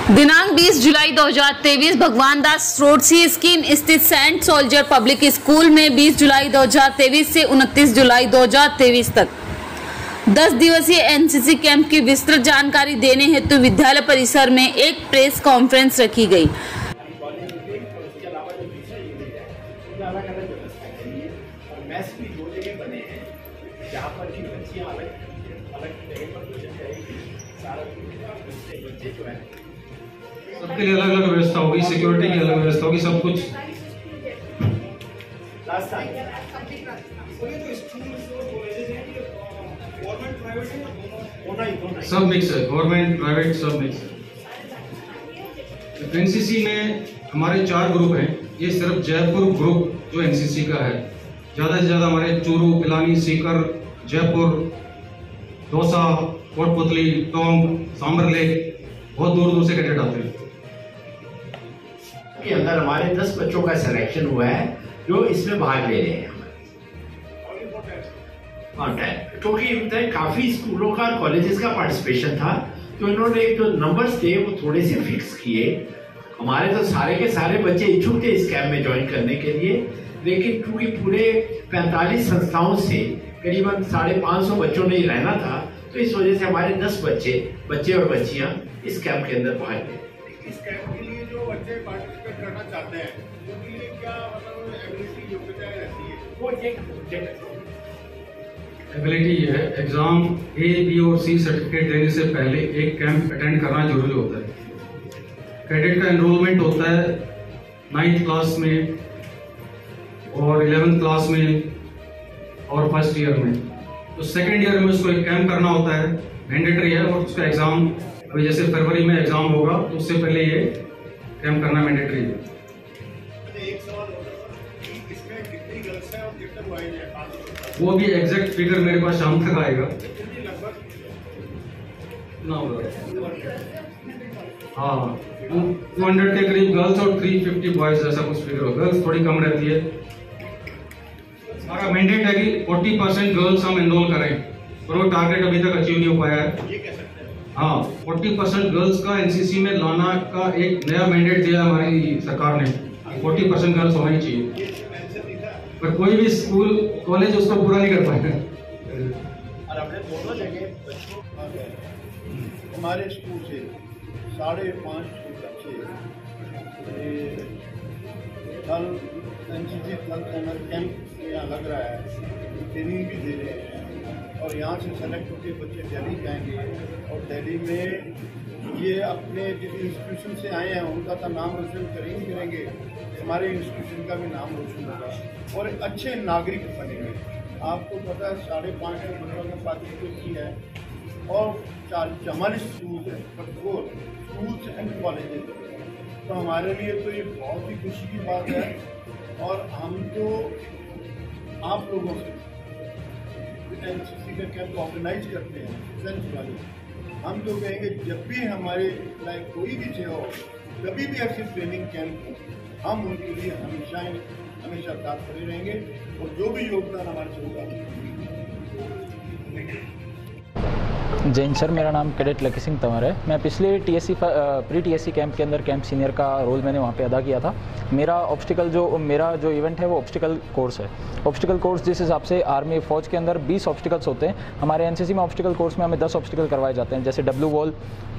दिनांक 20 जुलाई 2023 भगवान दास रोड सी स्कीम स्थित सेंट सोल्जर पब्लिक स्कूल में 20 जुलाई 2023 से 29 जुलाई 2023 तक 10 दिवसीय एनसीसी कैंप की विस्तृत जानकारी देने हेतु विद्यालय परिसर में एक प्रेस कॉन्फ्रेंस रखी गई। सबके लिए अलग अलग व्यवस्था होगी, सिक्योरिटी की अलग व्यवस्था होगी, सब कुछ। सब मिक्स है, गवर्नमेंट प्राइवेट सब मिक्स है। एनसीसी में हमारे 4 ग्रुप हैं। ये सिर्फ जयपुर ग्रुप जो एनसीसी का है, ज़्यादा से ज़्यादा हमारे चूरू, पिलानी, सीकर, जयपुर, दौसा, कोटपुतली, टोंक, सांबर लेक, बहुत दूर दूर से कैडेट आते हैं। के अंदर हमारे 10 बच्चों का सिलेक्शन हुआ है जो इसमें भाग ले रहे हैं। क्योंकि काफी स्कूलों का कॉलेजेस का पार्टिसिपेशन था, तो इन्होंने जो नंबर्स थे वो थोड़े से फिक्स किए। हमारे तो सारे के सारे बच्चे इच्छुक थे इस कैंप में ज्वाइन करने के लिए, लेकिन क्योंकि पूरे 45 संस्थाओं से करीबन 550 बच्चों ने रहना था, तो इस वजह से हमारे 10 बच्चे और बच्चियां इस कैंप के अंदर भाग ले। इस कैंप के लिए जो बच्चे पार्टिसिपेट करना चाहते हैं उनके लिए क्या मतलब एबिलिटी योग्यता रहती है? वो एबिलिटी ये है, एग्जाम ए, बी और सी सर्टिफिकेट देने से पहले एक कैंप अटेंड करना जरूरी होता है। कैडेट का एनरोलमेंट होता है 9th क्लास में और 11th क्लास में और फर्स्ट ईयर में। तो सेकेंड ईयर में उसको एक कैंप करना होता है, मैंडेटरी है। और उसका एग्जाम अभी जैसे फरवरी में एग्जाम होगा, तो उससे पहले ये कैंप करना मैंडेटरी है। एक सवाल इसमें कितनी गर्ल्स हैं और कितने बॉयज हैं? वो भी एग्जैक्ट फिगर मेरे पास शाम तक आएगा ना होगा। हाँ, 200 के करीब गर्ल्स और 350 बॉयज, ऐसा कुछ फिगर होगा। गर्ल्स थोड़ी कम रहती है। हमारा मैंडेट है कि 40% गर्ल्स हम एनरोल करें, पर वो टारगेट अभी तक अचीव नहीं हो पाया है। हाँ, 40% गर्ल्स का एनसीसी में लाना का एक नया मैंडेट दिया हमारी सरकार ने। 40% गर्ल्स होना ही चाहिए, पर कोई भी स्कूल कॉलेज उसको पूरा नहीं कर पाएगा। और अपने दोनों जगह बच्चों हमारे स्कूल से 550 बच्चे कल एनसीसी समर कैंप यहाँ लग रहा है, ट्रेनिंग भी दे रहे हैं। और यहाँ से सेलेक्ट होकर बच्चे दिल्ली जाएंगे और दिल्ली में ये अपने जिस इंस्टीट्यूशन से आए हैं उनका तो नाम रोशन करेंगे, हमारे इंस्टीट्यूशन का भी नाम रोशन होगा और अच्छे नागरिक बनेंगे। आपको पता है 550 बच्चों ने पार्टिसिपेट की है और 44 स्कूल है, पर 4 स्कूल्स एंड कॉलेजेस। तो हमारे लिए तो ये बहुत ही खुशी की बात है। और हम तो आप लोगों से एनसीसी का कैंप ऑर्गेनाइज करते हैं सेंट वाले, हम तो कहेंगे जब भी हमारे लाइक कोई भी सेवा हो, कभी भी ऐसी ट्रेनिंग कैंप हो, हम उनके लिए हमेशा तत्पर रहेंगे और जो भी योगदान हमारे से होगा। जैन सर, मेरा नाम कैडेट लकी सिंह तंवर है। मैं पिछले प्री टीएससी कैंप के अंदर कैंप सीनियर का रोल मैंने वहाँ पे अदा किया था। मेरा जो इवेंट है वो ऑब्स्टिकल कोर्स है। ऑब्स्टिकल कोर्स जिस हिसाब से आर्मी फौज के अंदर 20 ऑब्स्टिकल्स होते हैं, हमारे एनसीसी में ऑब्स्टिकल कोर्स में हमें 10 ऑब्स्टिकल करवाए जाते हैं। जैसे डब्ल्यू वॉल,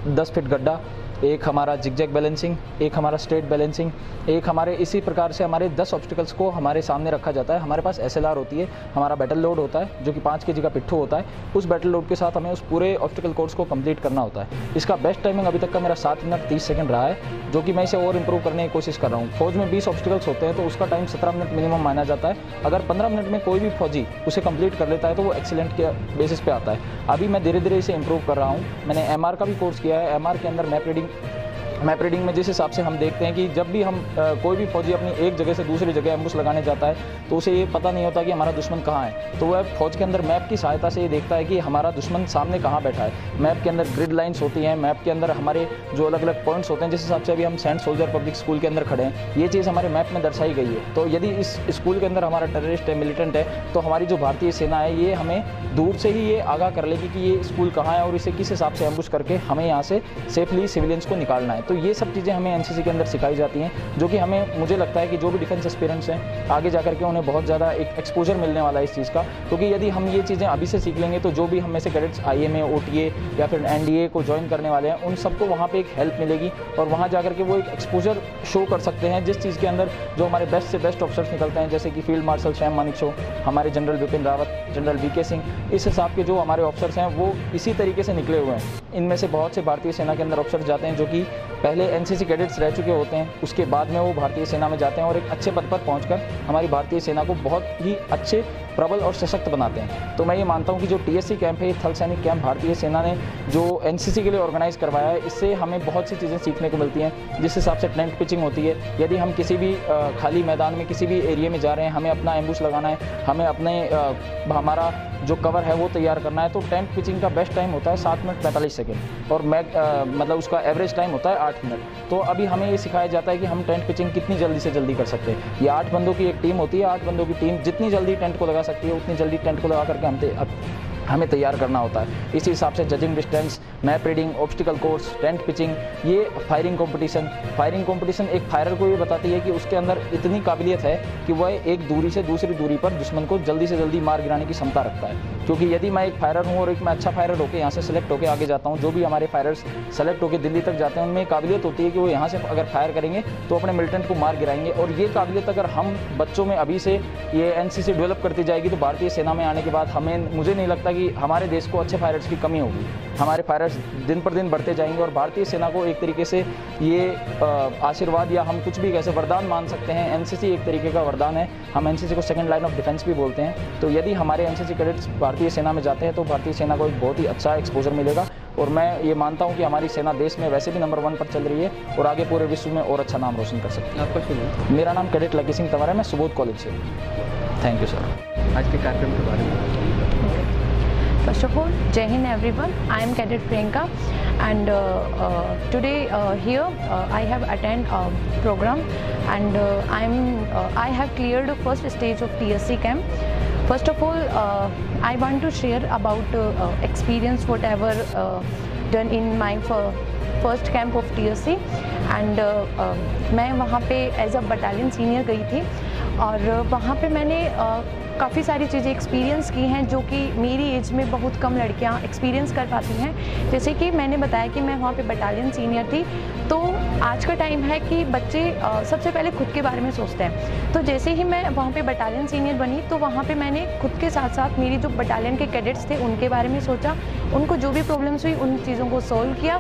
10 फीट गड्ढा, एक हमारा जिगजैग बैलेंसिंग, एक हमारा स्ट्रेट बैलेंसिंग, एक हमारे इसी प्रकार से हमारे 10 ऑब्स्टिकल्स को हमारे सामने रखा जाता है। हमारे पास SLR होती है, हमारा बैटल लोड होता है जो कि 5 kg का पिट्ठू होता है। उस बैटल लोड के साथ हमें उस पूरे ऑब्स्टिकल कोर्स को कंप्लीट करना होता है। इसका बेस्ट टाइमिंग अभी तक का मेरा 7 मिनट 30 सेकंड रहा है, जो कि मैं इसे और इम्प्रूव करने की कोशिश कर रहा हूँ। फौज में 20 ऑब्स्टिकल्स होते हैं तो उसका टाइम 17 मिनट मिनिमम माना जाता है। अगर 15 मिनट में कोई भी फौजी उसे कंप्लीट कर लेता है तो वो एक्सीलेंट के बेसिस पे आता है। अभी मैं धीरे धीरे इसे इम्प्रूव कर रहा हूँ। मैंने MR का भी कोर्स किया है। MR के अंदर मैप रीडिंग में जिस हिसाब से हम देखते हैं कि जब भी हम कोई भी फौजी अपनी एक जगह से दूसरी जगह एम्बुश लगाने जाता है तो उसे ये पता नहीं होता कि हमारा दुश्मन कहाँ है। तो वह फौज के अंदर मैप की सहायता से ये देखता है कि हमारा दुश्मन सामने कहाँ बैठा है। मैप के अंदर ग्रिड लाइन्स होती हैं, मैप के अंदर हमारे जो अलग अलग पॉइंट्स होते हैं, जिस हिसाब से अभी हम सेंट सोल्जर पब्लिक स्कूल के अंदर खड़े हैं, ये चीज़ हमारे मैप में दर्शाई गई है। तो यदि इस स्कूल के अंदर हमारा टेररिस्ट है, मिलिटेंट है, तो हमारी जो भारतीय सेना है ये हमें दूर से ही ये आगाह कर लेगी कि ये स्कूल कहाँ है और इसे किस हिसाब से एम्बुश करके हमें यहाँ से सेफली सिविलियंस को निकालना है। तो ये सब चीज़ें हमें एनसीसी के अंदर सिखाई जाती हैं, जो कि हमें, मुझे लगता है कि जो भी डिफेंस एस्पिरेंट्स हैं आगे जाकर के उन्हें बहुत ज़्यादा एक एक्सपोजर मिलने वाला है इस चीज़ का, क्योंकि यदि हम ये चीज़ें अभी से सीख लेंगे तो जो भी हम में से कैडेट्स IMA, OTA या फिर NDA को ज्वाइन करने वाले हैं उन सबको वहाँ पे एक हेल्प मिलेगी और वहाँ जाकर के वो एक एक्सपोजर शो कर सकते हैं जिस चीज़ के अंदर जो हमारे बेस्ट से बेस्ट ऑफिसर्स निकलते हैं, जैसे कि फील्ड मार्शल सैम मानेकशॉ, हमारे general Bipin Rawat, general VK Singh, इस हिसाब के जो हमारे ऑफिसर्स हैं वो इसी तरीके से निकले हुए हैं। इनमें से बहुत से भारतीय सेना के अंदर ऑफिसर्स जाते हैं जो कि पहले NCC कैडेट्स रह चुके होते हैं, उसके बाद में वो भारतीय सेना में जाते हैं और एक अच्छे पद पर पहुंचकर हमारी भारतीय सेना को बहुत ही अच्छे, प्रबल और सशक्त बनाते हैं। तो मैं ये मानता हूँ कि जो TSC कैंप है, थल सैनिक कैंप भारतीय सेना ने जो NCC के लिए ऑर्गेनाइज करवाया है, इससे हमें बहुत सी चीज़ें सीखने को मिलती हैं। जिस हिसाब से टेंट पिचिंग होती है, यदि हम किसी भी खाली मैदान में किसी भी एरिया में जा रहे हैं, हमें अपना एम्बुश लगाना है, हमें अपने हमारा जो कवर है वो तैयार करना है, तो टेंट पिचिंग का बेस्ट टाइम होता है 7 मिनट 45 सेकेंड और मतलब उसका एवरेज टाइम होता है 8 मिनट। तो अभी हमें ये सिखाया जाता है कि हम टेंट पिचिंग कितनी जल्दी से जल्दी कर सकते हैं। ये 8 बंदों की एक टीम होती है, 8 बंदों की टीम जितनी जल्दी टेंट को लगा सकती है उतनी जल्दी टेंट को लगा करके हमें तैयार करना होता है। इसी हिसाब से judging distance, map reading, obstacle course, tent pitching, ये फायरिंग कंपटीशन एक फायरर को ये बताती है कि उसके अंदर इतनी काबिलियत है कि वह एक दूरी से दूसरी दूरी पर दुश्मन को जल्दी से जल्दी मार गिराने की क्षमता रखता है। क्योंकि यदि मैं एक फायरर हूँ और एक मैं अच्छा फायरर होकर यहाँ से सेलेक्ट होकर आगे जाता हूँ, जो भी हमारे फायरर्स सेलेक्ट होकर दिल्ली तक जाते हैं उनमें काबिलियत होती है कि वो यहाँ से अगर फायर करेंगे तो अपने मिलिटेंट को मार गिराएंगे। और ये काबिलियत अगर हम बच्चों में अभी से ये NCC डेवलप करती जाएगी तो भारतीय सेना में आने के बाद मुझे नहीं लगता कि हमारे देश को अच्छे फायरर्स की कमी होगी। हमारे फायरर्स दिन पर दिन बढ़ते जाएंगे और भारतीय सेना को एक तरीके से ये आशीर्वाद या हम कुछ भी कैसे वरदान मान सकते हैं। NCC एक तरीके का वरदान है, हम NCC को सेकंड लाइन ऑफ डिफेंस भी बोलते हैं। तो यदि हमारे NCC कैडेट्स भारतीय सेना में जाते हैं तो भारतीय सेना को एक बहुत ही अच्छा एक्सपोजर मिलेगा और मैं ये मानता हूँ कि हमारी सेना देश में वैसे भी नंबर 1 पर चल रही है और आगे पूरे विश्व में और अच्छा नाम रोशन कर सकती है। आपका शुभ? मेरा नाम कैडेट लकी सिंह तंवर है, मैं सुबोध कॉलेज से। Thank you sir. आज के कार्यक्रम के बारे में First of all, Jai Hind everyone. I am Cadet Priyanka and today here I have attended a program and I have cleared the first stage of TSC camp. First of all, I want to share about experience whatever done in my first camp of TSC and मैं वहाँ पे as a battalion senior गई थी और वहाँ पे मैंने काफ़ी सारी चीज़ें एक्सपीरियंस की हैं जो कि मेरी एज में बहुत कम लड़कियां एक्सपीरियंस कर पाती हैं। जैसे कि मैंने बताया कि मैं वहाँ पे बटालियन सीनियर थी, तो आज का टाइम है कि बच्चे सबसे पहले खुद के बारे में सोचते हैं। तो जैसे ही मैं वहाँ पे बटालियन सीनियर बनी तो वहाँ पे मैंने खुद के साथ साथ मेरी जो बटालियन के कैडेट्स थे उनके बारे में सोचा, उनको जो भी प्रॉब्लम्स हुई उन चीज़ों को सॉल्व किया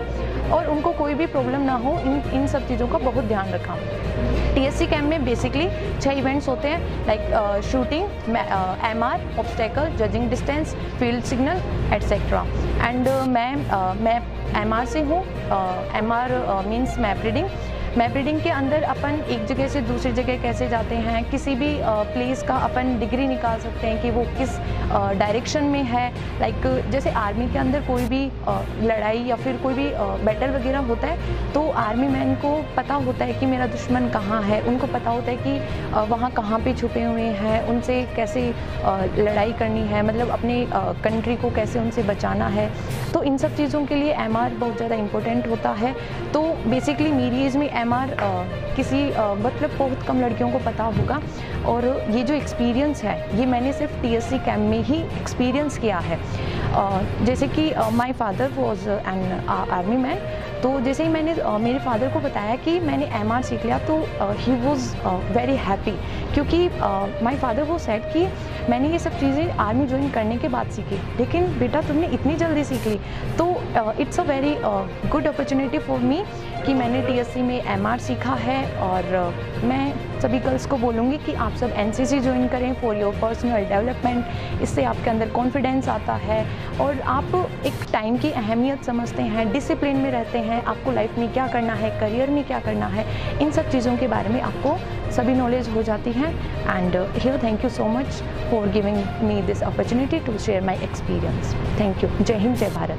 और उनको कोई भी प्रॉब्लम ना हो इन सब चीज़ों का बहुत ध्यान रखा। TSC कैंप में बेसिकली 6 इवेंट्स होते हैं like shooting, MR, obstacle, judging distance, field signal etcetera. And मैं MR से हूँ। MR means map reading. Map reading के अंदर अपन एक जगह से दूसरी जगह कैसे जाते हैं, किसी भी प्लेस का अपन डिग्री निकाल सकते हैं कि वो किस डायरेक्शन में है। लाइक जैसे आर्मी के अंदर कोई भी लड़ाई या फिर कोई भी बैटल वगैरह होता है तो आर्मी मैन को पता होता है कि मेरा दुश्मन कहाँ है, उनको पता होता है कि वहाँ कहाँ पे छुपे हुए हैं, उनसे कैसे लड़ाई करनी है, मतलब अपने कंट्री को कैसे उनसे बचाना है। तो इन सब चीज़ों के लिए MR बहुत ज़्यादा इम्पोर्टेंट होता है। तो बेसिकली मेरी एज में MR किसी मतलब बहुत कम लड़कियों को पता होगा और ये जो एक्सपीरियंस है ये मैंने सिर्फ TSC कैंप में ही एक्सपीरियंस किया है। जैसे कि my father was an army man, तो जैसे ही मैंने मेरे फादर को बताया कि मैंने MR सीख लिया तो ही वाज वेरी हैप्पी, क्योंकि माय फादर वो सेड कि मैंने ये सब चीज़ें आर्मी ज्वाइन करने के बाद सीखी, लेकिन बेटा तुमने इतनी जल्दी सीख ली। तो it's a very good opportunity for me कि मैंने TSC में MR सीखा है और मैं सभी गर्ल्स को बोलूँगी कि आप सब NCC ज्वाइन करें फॉर योर पर्सनल डेवलपमेंट। इससे आपके अंदर कॉन्फिडेंस आता है और आप एक टाइम की अहमियत समझते हैं, डिसिप्लिन में रहते हैं, आपको लाइफ में क्या करना है, करियर में क्या करना है, इन सब चीज़ों के बारे में आपको सभी नॉलेज हो जाती है। And here thank you so much for giving me this opportunity to share my experience. Thank you. जय हिंद, जय भारत।